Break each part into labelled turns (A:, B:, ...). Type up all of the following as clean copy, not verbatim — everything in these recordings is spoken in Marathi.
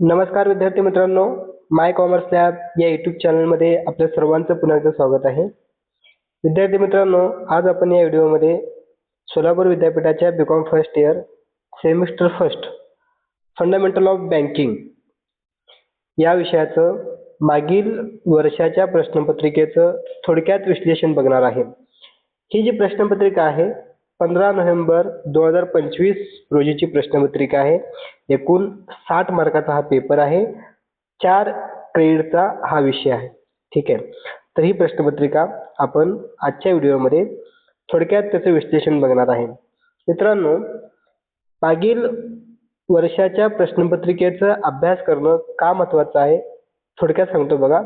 A: नमस्कार विद्यार्थी मित्रांनो, माय कॉमर्स लॅब या यूट्यूब चॅनलमध्ये आपल्या सर्वांचं पुन्हा एकदा स्वागत आहे. विद्यार्थी मित्रांनो, आज आपण या व्हिडिओमध्ये सोलापूर विद्यापीठाच्या BCom first year semester first fundamental of banking या विषयाचं मागील वर्षाच्या प्रश्नपत्रिकेचं थोडक्यात विश्लेषण बघणार आहे. ही जी प्रश्नपत्रिका आहे 15 नोव्हेंबर 2025 रोजीची प्रश्नपत्रिका आहे. एकूण 60 मार्काचा हा पेपर आहे. 4 क्रेडिटचा हा विषय आहे. ठीक आहे. तर ही प्रश्नपत्रिका आपण आजच्या व्हिडिओमध्ये थोडक्यात त्याचं विश्लेषण बघणार आहे. मित्रांनो, मागील वर्षाच्या प्रश्नपत्रिकेचा अभ्यास करणं का महत्त्वाचं आहे थोडक्यात सांगतो बघा.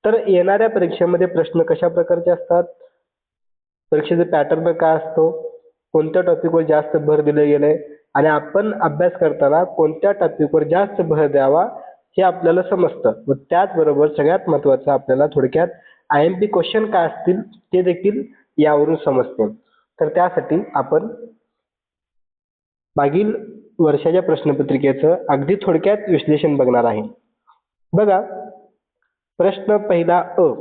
A: तर येणाऱ्या परीक्षेमध्ये प्रश्न कशा प्रकारचे असतात, परीक्षेचा पॅटर्न काय असतो, कोणत्या टॉपिकवर जास्त भर दिले गेले आणि आपण अभ्यास करताना कोणत्या टॉपिकवर जास्त भर द्यावा हे आपल्याला समजतं. व त्याचबरोबर सगळ्यात महत्त्वाचं आपल्याला थोडक्यात IMP क्वेश्चन काय असतील ते देखील यावरून समजते. तर त्यासाठी आपण मागील वर्षाच्या प्रश्नपत्रिकेचं अगदी थोडक्यात विश्लेषण बघणार आहे. बघा, प्रश्न पहिला अ,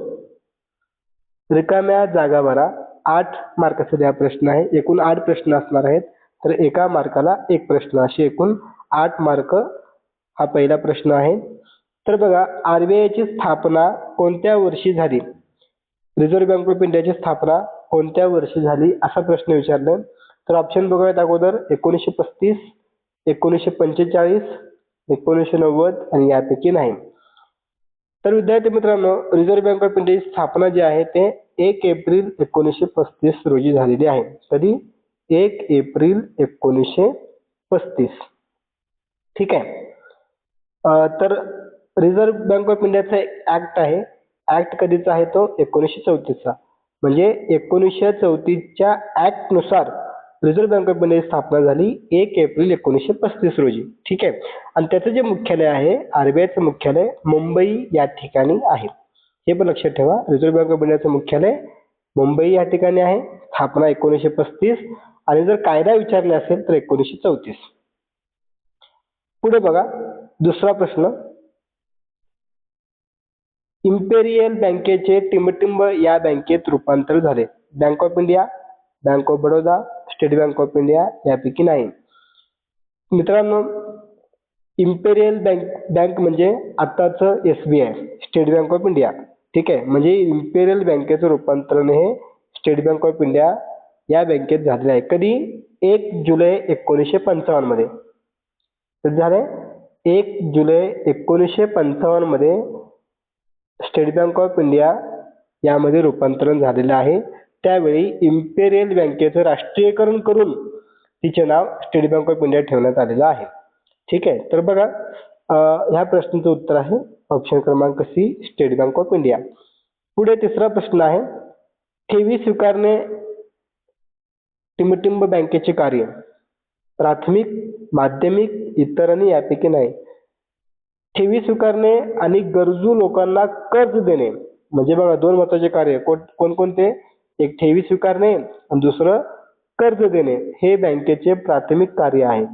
A: रिकाम्या जागा भरा. 8 मार्काचा हा प्रश्न आहे. एकूण 8 प्रश्न असणार आहेत. तर एका मार्काला एक प्रश्न, असे एकूण 8 मार्क हा पहिला प्रश्न आहे. तर बघा, RBIची स्थापना कोणत्या वर्षी झाली, रिझर्व्ह बँक ऑफ इंडियाची स्थापना कोणत्या वर्षी झाली असा प्रश्न विचारला. तर ऑप्शन बघूयात अगोदर 1935, 1945, 1990 आणि यापैकी नाही. तर विद्यार्थी मित्रांनो, रिझर्व्ह बँक ऑफ इंडियाची स्थापना जी आहे ते 1 एप्रिल 1935 रोजी झालेली आहे. कधी? 1 एप्रिल 1935. ठीक आहे. तर रिझर्व्ह बँक ऑफ इंडियाचा ऍक्ट आहे. ऍक्ट कधीचा आहे तो? 1934चा. म्हणजे 1934च्या ऍक्ट नुसार रिझर्व्ह बँक ऑफ इंडियाची स्थापना झाली 1 एप्रिल 1935 रोजी. ठीक आहे. आणि त्याचं जे मुख्यालय आहे, RBIचं मुख्यालय मुंबई या ठिकाणी आहे. हे पण लक्षात ठेवा. रिझर्व्ह बँक ऑफ इंडियाचं मुख्यालय मुंबई या ठिकाणी आहे. स्थापना 1935 आणि जर कायदा विचारला असेल तर 1934. पुढे बघा, दुसरा प्रश्न. इम्पेरियल बँकेचे टिंबटिंब या बँकेत रूपांतर झाले. Bank of India, bank of Baroda, state bank of India यापैकी नाही. मित्रांनो, इम्पेरियल बँक म्हणजे आताचं SBI, state bank of India. ठीक आहे. म्हणजे इम्पेरियल बँकेचं रूपांतरण हे स्टेट बँक ऑफ इंडिया या बँकेत झालेलं आहे. कधी? 1 जुलै 1955 मध्ये. कधी झालंय? 1 जुलै 1955 मध्ये स्टेट बँक ऑफ इंडिया यामध्ये रूपांतरण झालेलं आहे. त्यावेळी इम्पेरियल बँकेचं राष्ट्रीयकरण करून तिचे नाव स्टेट बँक ऑफ इंडिया ठेवण्यात आलेलं आहे. ठीक आहे. तर बघा, ह्या प्रश्नाचं उत्तर आहे ऑप्शन क्रमांक C, state bank of India. पुढे तिसरा प्रश्न आहे. ठेवी स्वीकारणे टिंबटिंब बँकेचे कार्य प्राथमिक, माध्यमिक, इतर आणि यापैकी नाही. ठेवी स्वीकारणे आणि गरजू लोकांना कर्ज देणे म्हणजे बघा, 2 महत्त्वाचे कार्य कोणकोणते? एक ठेवी स्वीकारणे आणि दुसरं कर्ज देणे. हे बँकेचे प्राथमिक कार्य आहे.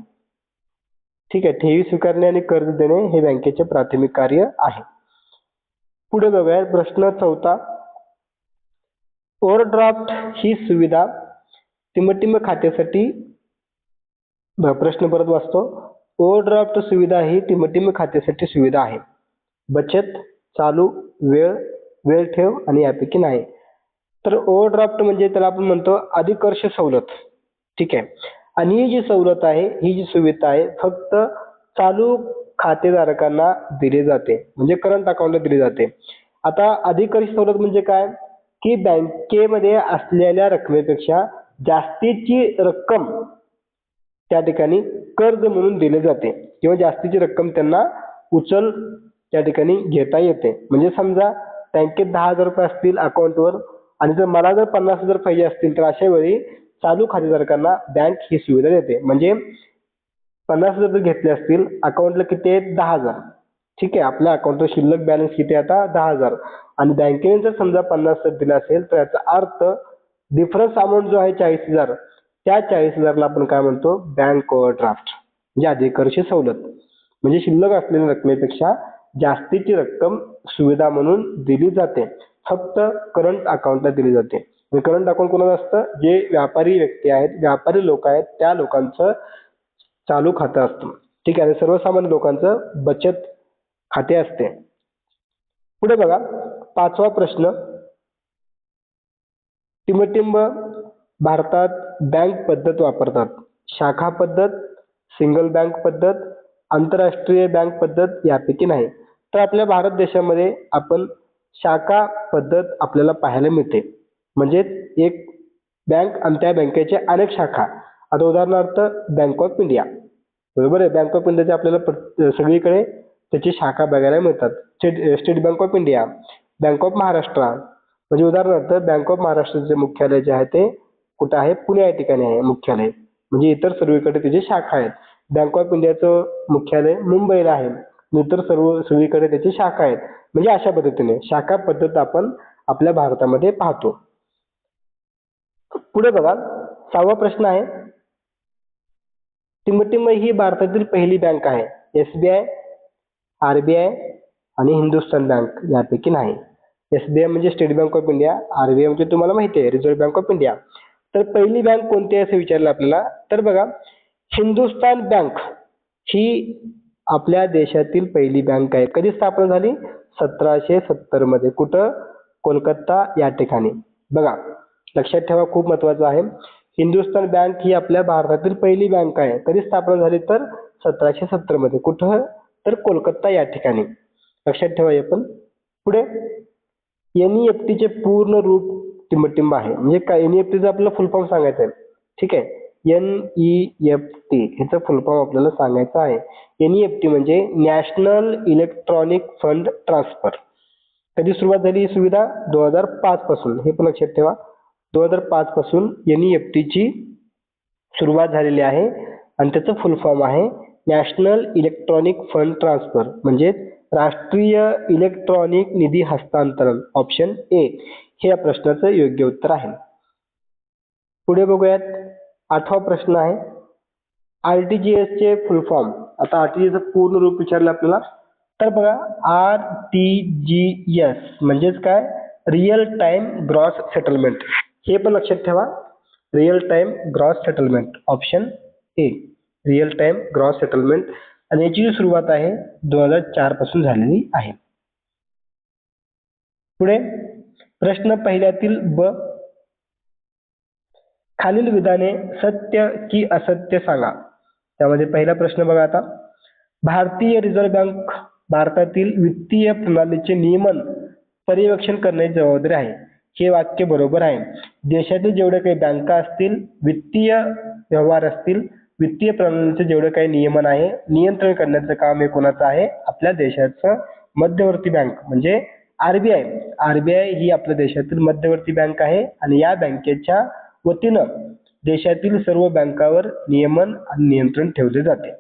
A: ठीक आहे. ठेवी स्वीकारणे आणि कर्ज देणे हे बँकेचे प्राथमिक कार्य आहे. पुढे बघूया प्रश्न चौथा. ओव्हरड्राफ्ट ही सुविधा टिंबटिंब खात्यासाठी, प्रश्न परत वाचतो. ओव्हरड्राफ्ट सुविधा ही टिंबटिंब खात्यासाठी सुविधा आहे. बचत, चालू, वेळ ठेव आणि यापैकी नाही. तर ओव्हरड्राफ्ट म्हणजे त्याला आपण म्हणतो अधिकर्ष सवलत. ठीक आहे. आणि ही जी सवलत आहे, ही जी सुविधा आहे, फक्त चालू खातेधारकांना दिली जाते, म्हणजे करंट अकाउंटला दिली जाते. आता अधिकर्ष सवलत म्हणजे काय? की बँकेमध्ये असलेल्या रकमेपेक्षा जास्तीची रक्कम त्या ठिकाणी कर्ज म्हणून दिले जाते किंवा जास्तीची रक्कम त्यांना उचल त्या ठिकाणी घेता येते. म्हणजे समजा बँकेत 10,000 रुपये असतील अकाउंटवर आणि जर मला जर 50,000 पाहिजे असतील तर अशा वेळी चालू खातेधारकांना बँक ही सुविधा देते. म्हणजे 50,000 जर घेतले असतील, अकाउंटला किती आहेत? 10,000. ठीक आहे. आपल्या अकाउंटवर शिल्लक बॅलन्स किती आता? 10,000. आणि बँकेने जर समजा 50,000 दिला असेल तर याचा अर्थ डिफरन्स अमाऊंट जो आहे 40,000, त्या 40,000ला आपण काय म्हणतो? बँक ओव्हरड्राफ्ट म्हणजे अधिकर्ष सवलत. म्हणजे शिल्लक असलेल्या रकमेपेक्षा जास्तीची रक्कम सुविधा म्हणून दिली जाते. फक्त करंट अकाउंटला दिली जाते. आणि करंट अकाउंट कोणाचं असतं? जे व्यापारी व्यक्ती आहेत, व्यापारी लोक आहेत, त्या लोकांचं चालू खातं असतं. ठीक आहे. आणि सर्वसामान्य लोकांचं बचत खाते असते. पुढे बघा 5वा प्रश्न. टिंबटिंब भारतात बँक पद्धत वापरतात. शाखा पद्धत, सिंगल बँक पद्धत, आंतरराष्ट्रीय बँक पद्धत यापैकी नाही. तर आपल्या भारत देशामध्ये आपण शाखा पद्धत आपल्याला पाहायला मिळते. म्हणजे एक बँक आणि त्या बँकेच्या अनेक शाखा. आता उदाहरणार्थ बँक ऑफ इंडिया, बरोबर आहे. बँक ऑफ इंडियाचे आपल्याला सगळीकडे त्याची शाखा बघायला मिळतात. State bank of India, bank of Maharashtra. म्हणजे उदाहरणार्थ बँक ऑफ महाराष्ट्राचे मुख्यालय जे आहे ते कुठं आहे? पुणे या ठिकाणी आहे मुख्यालय. म्हणजे इतर सर्वीकडे त्याची शाखा आहेत. बँक ऑफ इंडियाचं मुख्यालय मुंबईला आहे. इतर सगळीकडे त्याची शाखा आहेत. म्हणजे अशा पद्धतीने शाखा पद्धत आपण आपल्या भारतामध्ये पाहतो. पुढे बघा 6वा प्रश्न आहे. टिंबटिंब ही भारतातील पहिली बँक आहे. एसबीआय, आरबीआय आणि हिंदुस्थान बँक यापैकी नाही. एसबीआय म्हणजे state bank of India, RBI म्हणजे तुम्हाला माहिती आहे रिझर्व्ह बँक ऑफ इंडिया. तर पहिली बँक कोणती आहे असं विचारलं आपल्याला. तर बघा हिंदुस्थान बँक ही आपल्या देशातील पहिली बँक आहे. कधी स्थापना झाली? 1770 मध्ये. कुठं? कोलकाता या ठिकाणी. बघा लक्षात ठेवा, खूप महत्वाचं आहे. हिंदुस्थान बँक ही आपल्या भारतातील पहिली बँक आहे. कधी स्थापना झाली? तर 1770 मध्ये. कुठं? तर कोलकाता या ठिकाणी. लक्षात ठेवा हे पण. पुढे एनईएफटीचे पूर्ण रूप टिंबटिंब आहे. म्हणजे काय? एनईएफटीचा आपल्याला फुल फॉर्म सांगायचं आहे. ठीक आहे. एनईएफटी ह्याचं फुल फॉर्म आपल्याला सांगायचं आहे. एनईएफटी म्हणजे नॅशनल इलेक्ट्रॉनिक फंड ट्रान्सफर. कधी सुरुवात झाली ही सुविधा? 2005 पासून. हे पण लक्षात ठेवा. 2005 पासून एनईएफटीची सुरुवात झालेली आहे आणि त्याचं फुल फॉर्म आहे नॅशनल इलेक्ट्रॉनिक फंड ट्रान्सफर. म्हणजे राष्ट्रीय इलेक्ट्रॉनिक निधी हस्तांतरण. ऑप्शन ए हे या प्रश्नाचं योग्य उत्तर आहे. पुढे बघूयात 8वा प्रश्न आहे. आरटीजीएस चे फुल फॉर्म. आता आरटीजीएस पूर्ण रूप विचारलं आपल्याला. तर बघा आरटीजीएस म्हणजेच काय? Real time gross settlement. हे पण लक्षात ठेवा. Real time gross settlement. Option A real time gross settlement. आणि याची जी सुरुवात आहे 2004 पासून झालेली आहे. पुढे प्रश्न पहिल्यातील ब. खालील विधाने सत्य की असत्य सांगा. त्यामध्ये पहिला प्रश्न बघा आता. भारतीय रिझर्व्ह बँक भारतातील वित्तीय प्रणालीचे नियमन पर्यवेक्षण करण्याची जबाबदारी आहे. हे वाक्य बरोबर आहे. देशातील जेवढे काही बँका असतील, वित्तीय व्यवहार असतील, वित्तीय प्रणालीचे जेवढे काही नियमन आहे, नियंत्रण करण्याचं काम हे कोणाचं आहे? आपल्या देशाचं मध्यवर्ती बँक म्हणजे आरबीआय. आरबीआय ही आपल्या देशातील मध्यवर्ती बँक आहे आणि या बँकेच्या वतीनं देशातील सर्व बँकावर नियमन आणि नियंत्रण ठेवले जाते.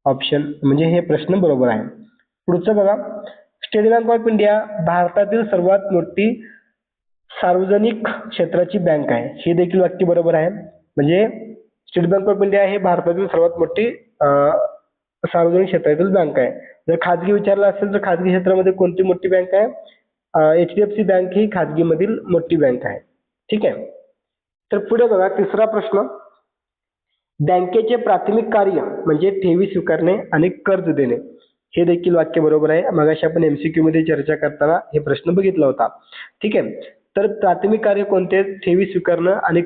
A: ऑप्शन म्हणजे हे प्रश्न बरोबर आहे. पुढचं बघा. स्टेट बँक ऑफ इंडिया भारतातील सर्वात मोठी सार्वजनिक क्षेत्राची बँक आहे. हे देखील वाक्य बरोबर आहे. म्हणजे स्टेट बँक ऑफ इंडिया हे भारतातील सर्वात मोठी सार्वजनिक क्षेत्रातील बँक आहे. जर खाजगी विचारला असेल तर खाजगी क्षेत्रामध्ये कोणती मोठी बँक आहे? एचडीएफसी बँक ही खाजगी मधील मोठी बँक आहे. ठीक आहे. तर पुढे बघा 3रा प्रश्न. बँकेचे प्राथमिक कार्य म्हणजे ठेवी स्वीकारणे आणि कर्ज देणे. हे देखील वाक्य बरोबर आहे. मगाशी आपण एमसीक्यू मध्ये चर्चा करताना हे प्रश्न बघितला होता. ठीक आहे. तर प्राथमिक कार्य कोणते? ठेवी स्वीकारणं आणि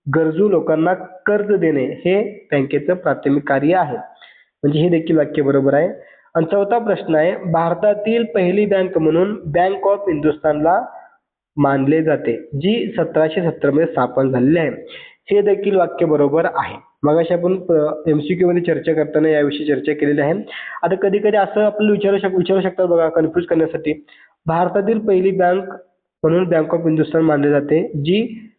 A: गरजू लोकांना कर्ज देणे हे बँकेचं प्राथमिक कार्य आहे. म्हणजे हे देखील वाक्य बरोबर आहे. आणि 4था प्रश्न आहे. भारतातील पहिली बँक म्हणून बँक ऑफ हिंदुस्थानला मानले जाते, जी 1770 मध्ये स्थापन झालेली आहे. हे देखील वाक्य बरोबर आहे. मगाशी आपण एमसीक्यू मध्ये चर्चा करताना याविषयी चर्चा केलेली आहे. आता कधी कधी असं आपल्याला विचारू शकतात बघा कन्फ्युज करण्यासाठी. भारतातील पहिली बँक म्हणून बँक ऑफ हिंदुस्थान मानले जाते, जी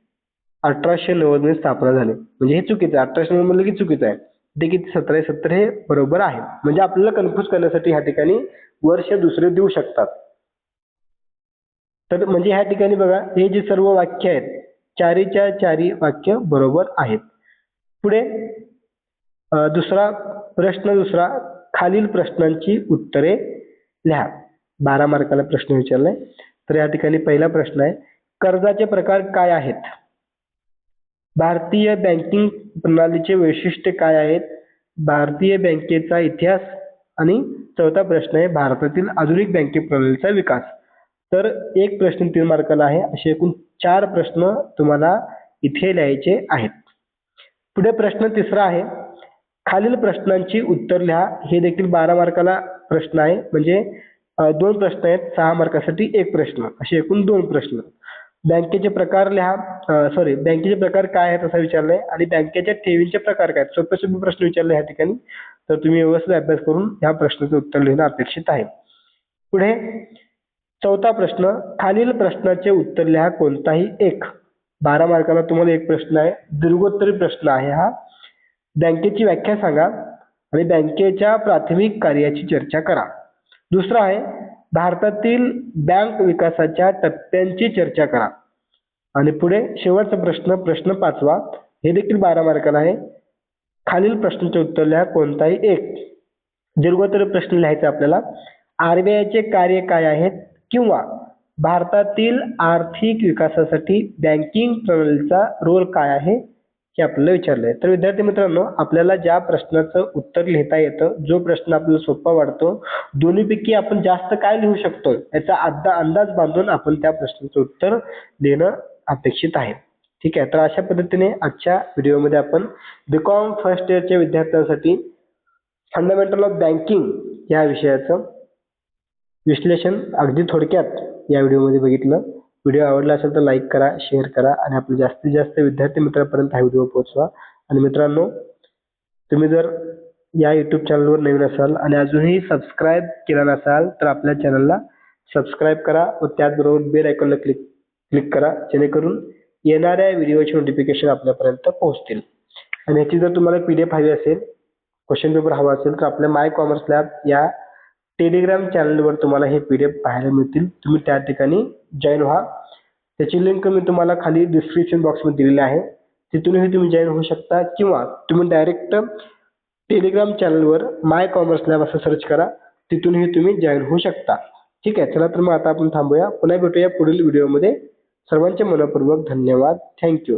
A: 1890 मध्ये स्थापना झाली. म्हणजे हे चुकीचं आहे. 1890 म्हणलं की चुकीचं आहे. ते किती? 1770 हे बरोबर आहे. म्हणजे आपल्याला कन्फ्युज करण्यासाठी ह्या ठिकाणी वर्ष दुसरे देऊ शकतात. तर म्हणजे ह्या ठिकाणी बघा हे जे सर्व वाक्य आहेत चारीच्या चारी वाक्य बरोबर आहेत. पुढे दुसरा प्रश्न. खालील प्रश्नांची उत्तरे लिहा. 12 मार्काला प्रश्न विचारलाय. तर या ठिकाणी पहिला प्रश्न आहे, कर्जाचे प्रकार काय आहेत? भारतीय बँकिंग प्रणालीचे वैशिष्ट्य काय आहेत? भारतीय बँकेचा इतिहास. आणि चौथा प्रश्न आहे, भारतातील आधुनिक बँकिंग प्रणालीचा विकास. तर एक प्रश्न 3 मार्काला आहे. असे एकूण 4 प्रश्न तुम्हाला इथे लिहायचे आहेत. पुढे प्रश्न तिसरा आहे, खालील प्रश्नांची उत्तर लिहा. हे देखील 12 मार्काला प्रश्न आहे. म्हणजे 2 प्रश्न आहेत, 6 मार्कासाठी एक प्रश्न, असे एकूण 2 प्रश्न. बँकेचे प्रकार लिहा. बँकेचे प्रकार काय आहेत असं विचारलंय. आणि बँकेच्या ठेवींचे प्रकार काय आहेत, सोपे सोपे प्रश्न विचारले या ठिकाणी. तर तुम्ही व्यवस्थित अभ्यास करून ह्या प्रश्नाचं उत्तर लिहिणं अपेक्षित आहे. पुढे चौथा प्रश्न, खालील प्रश्नाचे उत्तर लिहा कोणताही एक. 12 मार्काला तुम्हाला एक प्रश्न आहे, दीर्घोत्तरी प्रश्न आहे हा. बँकेची व्याख्या सांगा आणि बँकेच्या प्राथमिक कार्याची चर्चा करा. दुसरा आहे, भारतातील बँक विकासाच्या टप्प्यांची चर्चा करा. आणि पुढे शेवटचा प्रश्न, प्रश्न 5वा, हे देखील 12 मार्काला आहे. खालील प्रश्नाचे उत्तर लिहा कोणताही एक. दीर्घोत्तरी प्रश्न लिहायचा आपल्याला. आरबीआयचे कार्य काय आहेत, किंवा भारतातील आर्थिक विकासासाठी बँकिंग प्रणालीचा रोल काय आहे हे आपल्याला विचारलंय. तर विद्यार्थी मित्रांनो, आपल्याला ज्या प्रश्नाचं उत्तर लिहिता येतं, जो प्रश्न आपल्याला सोपा वाटतो, दोन्हीपैकी आपण जास्त काय लिहू शकतो याचा अंदाज बांधून आपण त्या प्रश्नाचं उत्तर लिहिणं अपेक्षित आहे. ठीक आहे. तर अशा पद्धतीने आजच्या व्हिडिओमध्ये आपण बीकॉम फर्स्ट इयरच्या विद्यार्थ्यांसाठी फंडामेंटल ऑफ बँकिंग या विषयाचं विश्लेषण अगदी थोडक्यात या व्हिडिओमध्ये बघितलं. व्हिडिओ आवडला असेल तर लाईक करा, शेअर करा आणि आपल्या जास्तीत जास्त विद्यार्थी मित्रांपर्यंत हा व्हिडिओ पोहोचवा. आणि मित्रांनो, तुम्ही जर या यूट्यूब चॅनलवर नवीन असाल आणि अजूनही सबस्क्राईब केला नसाल तर आपल्या चॅनलला सबस्क्राईब करा व त्याचबरोबर बेल आयकॉनला क्लिक करा, जेणेकरून येणाऱ्या व्हिडिओचे नोटिफिकेशन आपल्यापर्यंत पोहोचतील. आणि याची जर तुम्हाला PDF हवी असेल, क्वेश्चन पेपर हवा असेल, तर आपल्या माय कॉमर्स लॅब या टेलिग्राम चॅनलवर तुम्हाला हे PDF पाहायला मिळतील. तुम्ही त्या ठिकाणी जॉईन व्हा. त्याची लिंक मी तुम्हाला खाली डिस्क्रिप्शन बॉक्समध्ये दिलेली आहे. तिथूनही तुम्ही जॉईन होऊ शकता, किंवा तुम्ही डायरेक्ट टेलिग्राम चॅनलवर माय कॉमर्स लॅब असं सर्च करा, तिथूनही तुम्ही जॉईन होऊ शकता. ठीक आहे. चला तर मग आता आपण थांबूया. पुन्हा भेटूया पुढील व्हिडिओमध्ये. सर्वांचे मनपूर्वक धन्यवाद. थँक्यू.